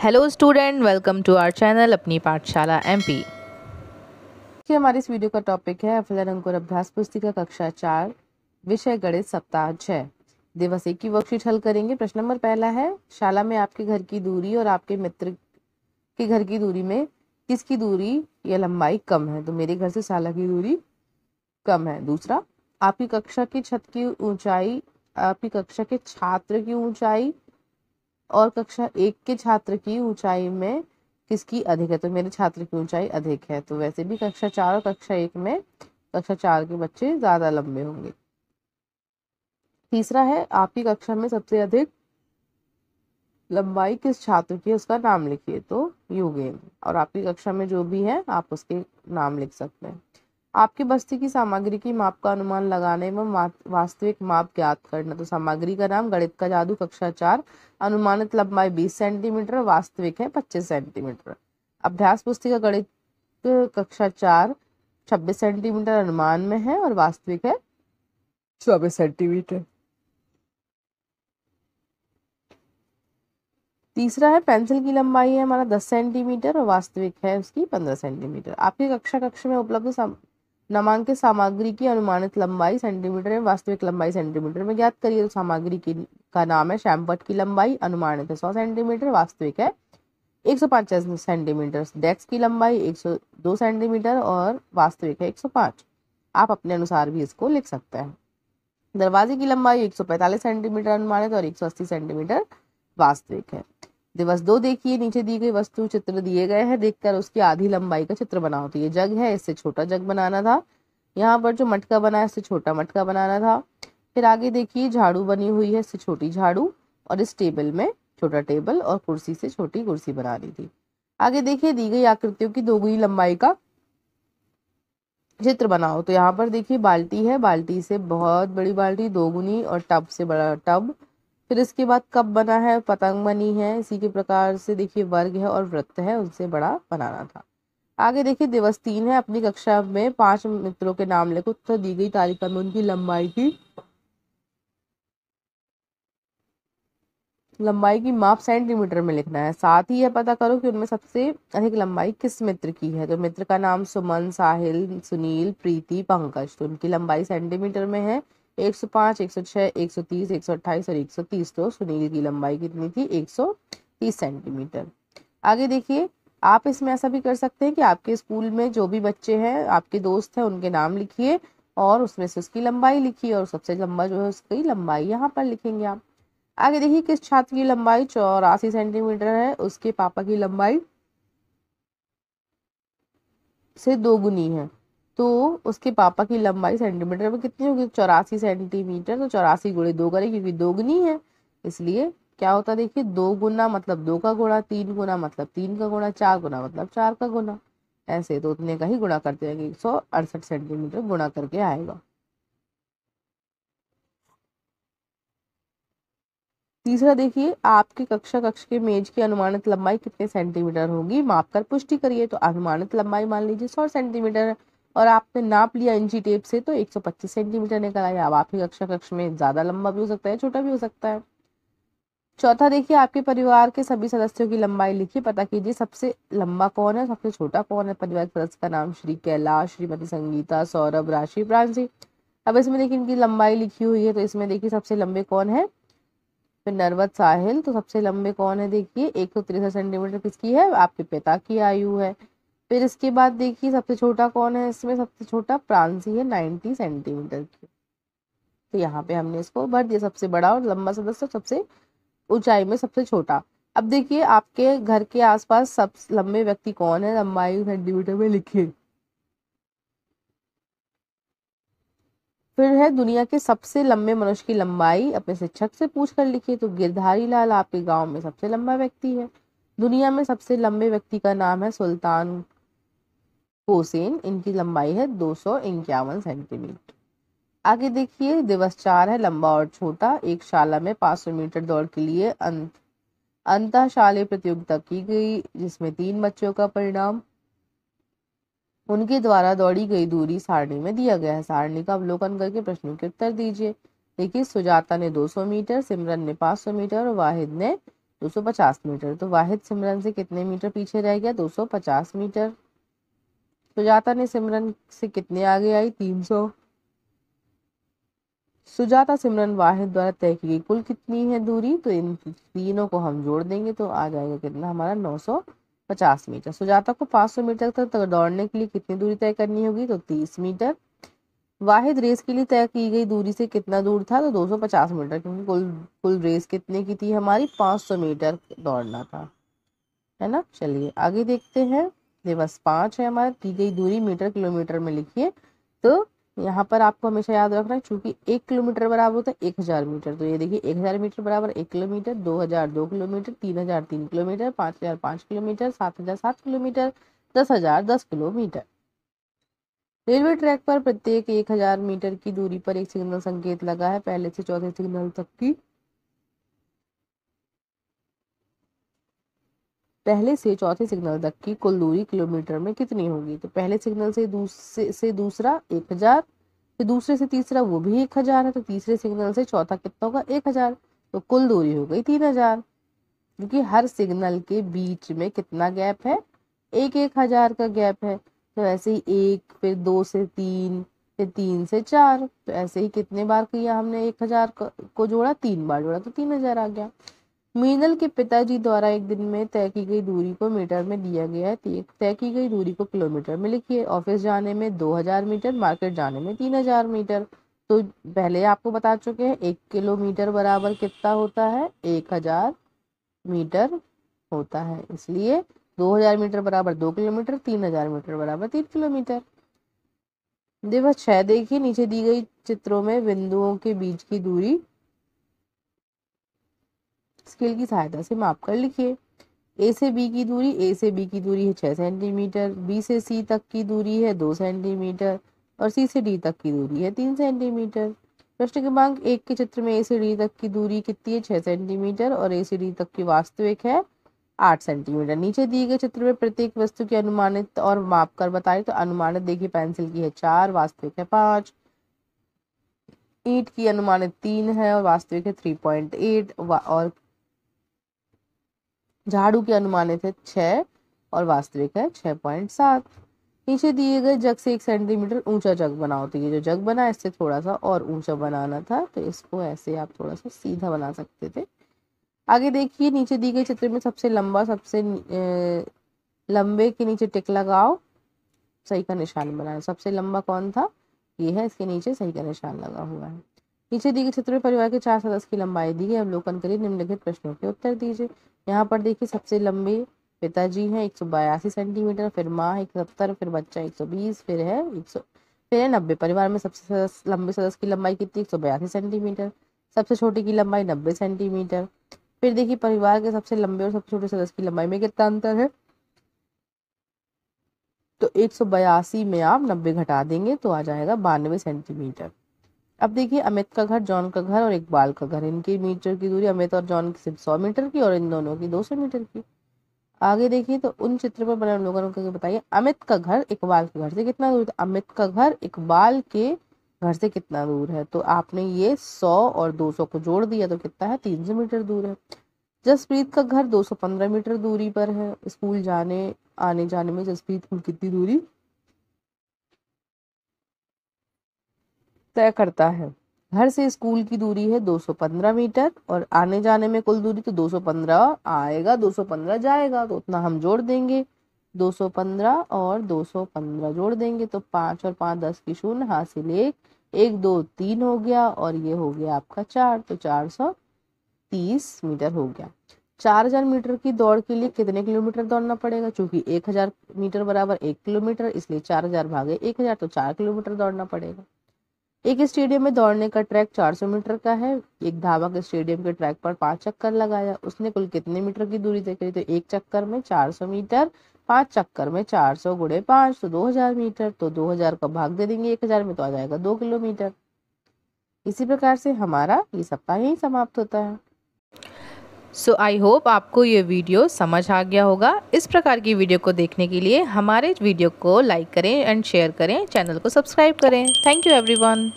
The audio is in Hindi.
Hello student, welcome to our channel Apni Pathshala MP. हमारे इस वीडियो का टॉपिक है अफजल अंकुर अभ्यास पुस्तिका कक्षा 4 विषय गणित सप्ताह 6 दिवस 1 की वर्कशीट हल करेंगे। प्रश्न नंबर पहला है, शाला में आपके घर की दूरी और आपके मित्र के घर की दूरी में किसकी दूरी या लंबाई कम है? तो मेरे घर से शाला की दूरी कम है। दूसरा, आपकी कक्षा की छत की ऊंचाई आपकी कक्षा के छात्र की ऊंचाई और कक्षा 1 के छात्र की ऊंचाई में किसकी अधिक है? तो मेरे छात्र की ऊंचाई अधिक है। तो वैसे भी कक्षा 4 और कक्षा 1 में कक्षा 4 के बच्चे ज्यादा लंबे होंगे। तीसरा है, आपकी कक्षा में सबसे अधिक लंबाई किस छात्र की है, उसका नाम लिखिए। तो युगेन, और आपकी कक्षा में जो भी है आप उसके नाम लिख सकते हैं। आपकी बस्ती की सामग्री की माप का अनुमान लगाने व वास्तविक माप ज्ञात करना। तो सामग्री का नाम गणित का जादू कक्षा 4, अनुमानित लंबाई 20 सेंटीमीटर, वास्तविक है 25 सेंटीमीटर। अभ्यास पुस्तिका गणित कक्षा 4 26 सेंटीमीटर अनुमान में है और वास्तविक है 24 सेंटीमीटर। तीसरा है, पेंसिल की लंबाई है हमारा 10 सेंटीमीटर और वास्तविक है उसकी 15 सेंटीमीटर। आपकी कक्षा में उपलब्ध नामांकित सामग्री की अनुमानित लंबाई सेंटीमीटर में, वास्तविक लंबाई सेंटीमीटर में ज्ञात करिए। तो सामग्री का नाम है शैमपट की लंबाई, अनुमानित है 100 सेंटीमीटर, वास्तविक है 105 सेंटीमीटर। डेस्क की लंबाई 102 सेंटीमीटर और वास्तविक है 105। आप अपने अनुसार भी इसको लिख सकते हैं। दरवाजे की लंबाई 145 सेंटीमीटर अनुमानित और 180 सेंटीमीटर वास्तविक है। दिवस 2 देखिए, नीचे दी गई वस्तु चित्र दिए गए हैं, देखकर उसकी आधी लंबाई का चित्र बनाओ। तो ये जग है, इससे छोटा जग बनाना था। यहाँ पर जो मटका बना है इससे छोटा मटका बनाना था। फिर आगे देखिए, झाड़ू बनी हुई है, इससे छोटी झाड़ू, और इस टेबल में छोटा टेबल और कुर्सी से छोटी कुर्सी बनानी थी। आगे देखिए, दी गई आकृतियों की दोगुनी लंबाई का चित्र बनाओ। तो यहाँ पर देखिए बाल्टी है, बाल्टी से बहुत बड़ी बाल्टी दोगुनी और टब से बड़ा टब। फिर इसके बाद कप बना है, पतंग बनी है, इसी के प्रकार से देखिए वर्ग है और वृत्त है, उनसे बड़ा बनाना था। आगे देखिए दिवस 3 है, अपनी कक्षा में 5 मित्रों के नाम लिखो तो दी गई तालिका में उनकी लंबाई की माप सेंटीमीटर में लिखना है। साथ ही यह पता करो कि उनमें सबसे अधिक लंबाई किस मित्र की है। तो मित्र का नाम सुमन, साहिल, सुनील, प्रीति, पंकज। तो उनकी लंबाई सेंटीमीटर में है 105, 106, 130, 128 और 130। तो सुनील की लंबाई कितनी थी? 130 सेंटीमीटर। आगे देखिए, आप इसमें ऐसा भी कर सकते हैं कि आपके स्कूल में जो भी बच्चे हैं, आपके दोस्त हैं, उनके नाम लिखिए और उसमें से उसकी लंबाई लिखिए और सबसे लंबा जो है उसकी लंबाई यहाँ पर लिखेंगे आप। आगे देखिए, किस छात्र की लंबाई 84 सेंटीमीटर है, उसके पापा की लंबाई से दोगुनी है। तो उसके पापा की लंबाई सेंटीमीटर में कितनी होगी? 84 सेंटीमीटर। तो 84 गुणे 2 करें क्योंकि दोगुनी है, इसलिए क्या होता है देखिए, 2 गुना मतलब 2 का गुणा, 3 गुना मतलब 3 का गुणा, 4 गुना मतलब 4 का गुना। ऐसे तो उतने का ही गुणा करते जाएंगे, 168 सेंटीमीटर गुणा करके आएगा। तीसरा देखिए, आपकी कक्ष के मेज की अनुमानित लंबाई कितने सेंटीमीटर होगी, माप कर पुष्टि करिए। तो अनुमानित लंबाई मान लीजिए 100 सेंटीमीटर है और आपने नाप लिया इंची टेप से, तो 125 सेंटीमीटर निकल आया। अब आपकी कक्ष में ज्यादा लंबा भी हो सकता है, छोटा भी हो सकता है। चौथा देखिए, आपके परिवार के सभी सदस्यों की लंबाई लिखिए, पता कीजिए सबसे लंबा कौन है, सबसे छोटा कौन है। परिवार के सदस्य का नाम श्री कैलाश, श्रीमती संगीता, सौरभ, राशि, प्रांशी। अब इसमें देखिए इनकी लंबाई लिखी हुई है, तो इसमें देखिए सबसे लंबे कौन है? फिर नरवत, साहिल। तो सबसे लंबे कौन है? देखिए 163 सेंटीमीटर किसकी है? आपके पिता की आयु है। फिर इसके बाद देखिए सबसे छोटा कौन है? इसमें सबसे छोटा प्रांसी है, 90 सेंटीमीटर की। तो यहाँ पे हमने इसको भर दिया, सबसे बड़ा और लंबा सदस्य सबसे ऊंचाई में सबसे छोटा। अब देखिए आपके घर के आसपास सबसे लंबे व्यक्ति कौन है, लंबाई सेंटीमीटर में लिखिए। फिर है, दुनिया के सबसे लंबे मनुष्य की लंबाई अपने शिक्षक से पूछ कर लिखिए। तो गिरधारी लाल आपके गांव में सबसे लंबा व्यक्ति है। दुनिया में सबसे लंबे व्यक्ति का नाम है सुल्तान हुसैन, इनकी लंबाई है 251 सेंटीमीटर। आगे देखिए दिवस 4 है, लंबा और छोटा। एक शाला में 500 मीटर दौड़ के लिए अंतः शालेय प्रतियोगिता की गई, जिसमें 3 बच्चों का परिणाम उनके द्वारा दौड़ी गई दूरी सारणी में दिया गया है। सारणी का अवलोकन करके प्रश्नों के उत्तर दीजिए। देखिए, सुजाता ने 200 मीटर, सिमरन ने 500 मीटर और वाहिद ने 250 मीटर। तो वाहिद सिमरन से कितने मीटर पीछे रह गया? 250 मीटर। सुजाता ने सिमरन से कितने आगे आई? 300। सुजाता सिमरन वाहिद द्वारा तय की गई कुल कितनी है दूरी? तो इन तीनों को हम जोड़ देंगे तो आ जाएगा कितना हमारा? 950 मीटर। सुजाता को 500 मीटर तक दौड़ने के लिए कितनी दूरी तय करनी होगी? तो 30 मीटर। वाहिद रेस के लिए तय की गई दूरी से कितना दूर था? तो 250 मीटर, क्योंकि कुल रेस कितने की थी हमारी? 500 मीटर दौड़ना था, है ना। चलिए आगे देखते हैं। दिवस 5 है हमारा, दी गई दूरी मीटर किलोमीटर में लिखिए। तो यहाँ पर आपको हमेशा याद रखना है, चूंकि 1 किलोमीटर बराबर होता है 1000 मीटर। तो ये देखिए 1000 मीटर बराबर 1 kilometre, 2000 2 kilometre, 3000 3 kilometre, 5000 5 kilometre, 7000 7 kilometre, 10000 10 kilometre. Railway track पर प्रत्येक 1000 मीटर की दूरी पर एक सिग्नल संकेत लगा है। पहले से चौथे सिग्नल तक की कुल दूरी किलोमीटर में कितनी होगी? तो पहले सिग्नल से दूसरा 1000, फिर दूसरे से तीसरा वो भी 1000 है, तो तीसरे सिग्नल से चौथा कितना होगा? 1000। तो कुल दूरी हो गई 3000, क्योंकि हर सिग्नल के बीच में कितना गैप है? 1000 का गैप है। तो ऐसे ही 1, फिर 2 से 3, फिर 3 से 4, तो ऐसे ही कितने बार किया हमने? 1000 को जोड़ा, 3 बार जोड़ा, तो 3000 आ गया। मीनल के पिताजी द्वारा एक दिन में तय की गई दूरी को मीटर में दिया गया है। तय की गई दूरी को किलोमीटर में लिखिए। ऑफिस जाने में 2000 मीटर, मार्केट जाने में 3000 मीटर। तो पहले आपको बता चुके हैं 1 किलोमीटर बराबर कितना होता है? 1000 मीटर होता है। इसलिए 2000 मीटर बराबर 2 किलोमीटर, 3000 मीटर बराबर 3 किलोमीटर। दिवस 6 देखिए, नीचे दी गई चित्रों में बिंदुओं के बीच की दूरी स्केल की सहायता से माप कर लिखिए। ए से बी की दूरी है 6 सेंटीमीटर, बी से सी तक की दूरी है 2 सेंटीमीटर और सी से डी तक की दूरी है 3 सेंटीमीटर। प्रश्न क्रमांक 1 के चित्र में ए से डी तक की दूरी कितनी है? 6 सेंटीमीटर और ए से डी तक की वास्तविक है 8 सेंटीमीटर। नीचे दिए गए चित्र में प्रत्येक वस्तु की अनुमानित और माप कर बताएं। तो अनुमानित देखिए पेंसिल की है 4, वास्तविक है 5। ईंट की अनुमानित 3 है और वास्तविक है 3.8 और झाड़ू की अनुमानित है 6 और वास्तविक है 6.7। नीचे दिए गए जग से 1 सेंटीमीटर ऊंचा जग बनाओ। तो ये जो जग बना इससे थोड़ा सा और ऊंचा बनाना था, तो इसको ऐसे आप थोड़ा सा सीधा बना सकते थे। आगे देखिए, नीचे दी गई चित्र में सबसे लंबे के नीचे टिक लगाओ, सही का निशान बनाए। सबसे लंबा कौन था? ये है, इसके नीचे सही का निशान लगा हुआ है। नीचे दी गई चित्र में परिवार के 4 सदस्य की लंबाई दी गई। अवलोकन करिए, निम्नलिखित प्रश्नों के उत्तर दीजिए। यहाँ पर देखिए सबसे लंबे पिताजी हैं 182 सेंटीमीटर, फिर माँ 170, फिर बच्चा 120, फिर है 90। परिवार में सबसे लंबे सदस्य की लंबाई कितनी? 182 सेंटीमीटर। सबसे छोटे की लंबाई 90 सेंटीमीटर। फिर देखिए परिवार के सबसे लंबे और सबसे छोटे सदस्य की लंबाई में कितना अंतर है? तो 182 में आप 90 घटा देंगे तो आ जाएगा 92 सेंटीमीटर। अब देखिए अमित का घर, जॉन का घर और इकबाल का घर, इनकी मीटर की दूरी अमित और जॉन की सिर्फ 100 मीटर की और इन दोनों की 200 मीटर की। आगे देखिए, तो उन चित्र पर बने लोगों को बताइए अमित का घर इकबाल के घर से कितना दूर है? अमित का घर इकबाल के घर से कितना दूर है? तो आपने ये 100 और 200 को जोड़ दिया तो कितना है? 300 मीटर दूर है। जसप्रीत का घर 215 मीटर दूरी पर है। स्कूल आने जाने में जसप्रीत को कितनी दूरी तय करता है? घर से स्कूल की दूरी है 215 मीटर और आने जाने में कुल दूरी तो 215 आएगा, 215 जाएगा, तो उतना हम जोड़ देंगे। 215 और 215 जोड़ देंगे तो 5 और 5 10 की 0, हासिल 1 2 3 हो गया और ये हो गया आपका 4, तो 430 मीटर हो गया। 4000 मीटर की दौड़ के लिए कितने किलोमीटर दौड़ना पड़ेगा? चूंकि 1000 मीटर बराबर 1 किलोमीटर, इसलिए 4000 भागे 1000, तो 4 किलोमीटर दौड़ना पड़ेगा। एक स्टेडियम में दौड़ने का ट्रैक 400 मीटर का है। एक धावक स्टेडियम के ट्रैक पर 5 चक्कर लगाया। उसने कुल कितने मीटर की दूरी तय करी? तो एक चक्कर में 400 मीटर, 5 चक्कर में 400 गुणे 5 तो 2000 मीटर। तो 2000 का भाग दे देंगे 1000 में तो आ जाएगा 2 किलोमीटर। इसी प्रकार से हमारा ये सप्ताह यही समाप्त होता है। सो आई होप आपको ये वीडियो समझ आ गया होगा। इस प्रकार की वीडियो को देखने के लिए हमारे वीडियो को लाइक करें एंड शेयर करें, चैनल को सब्सक्राइब करें। Thank you everyone.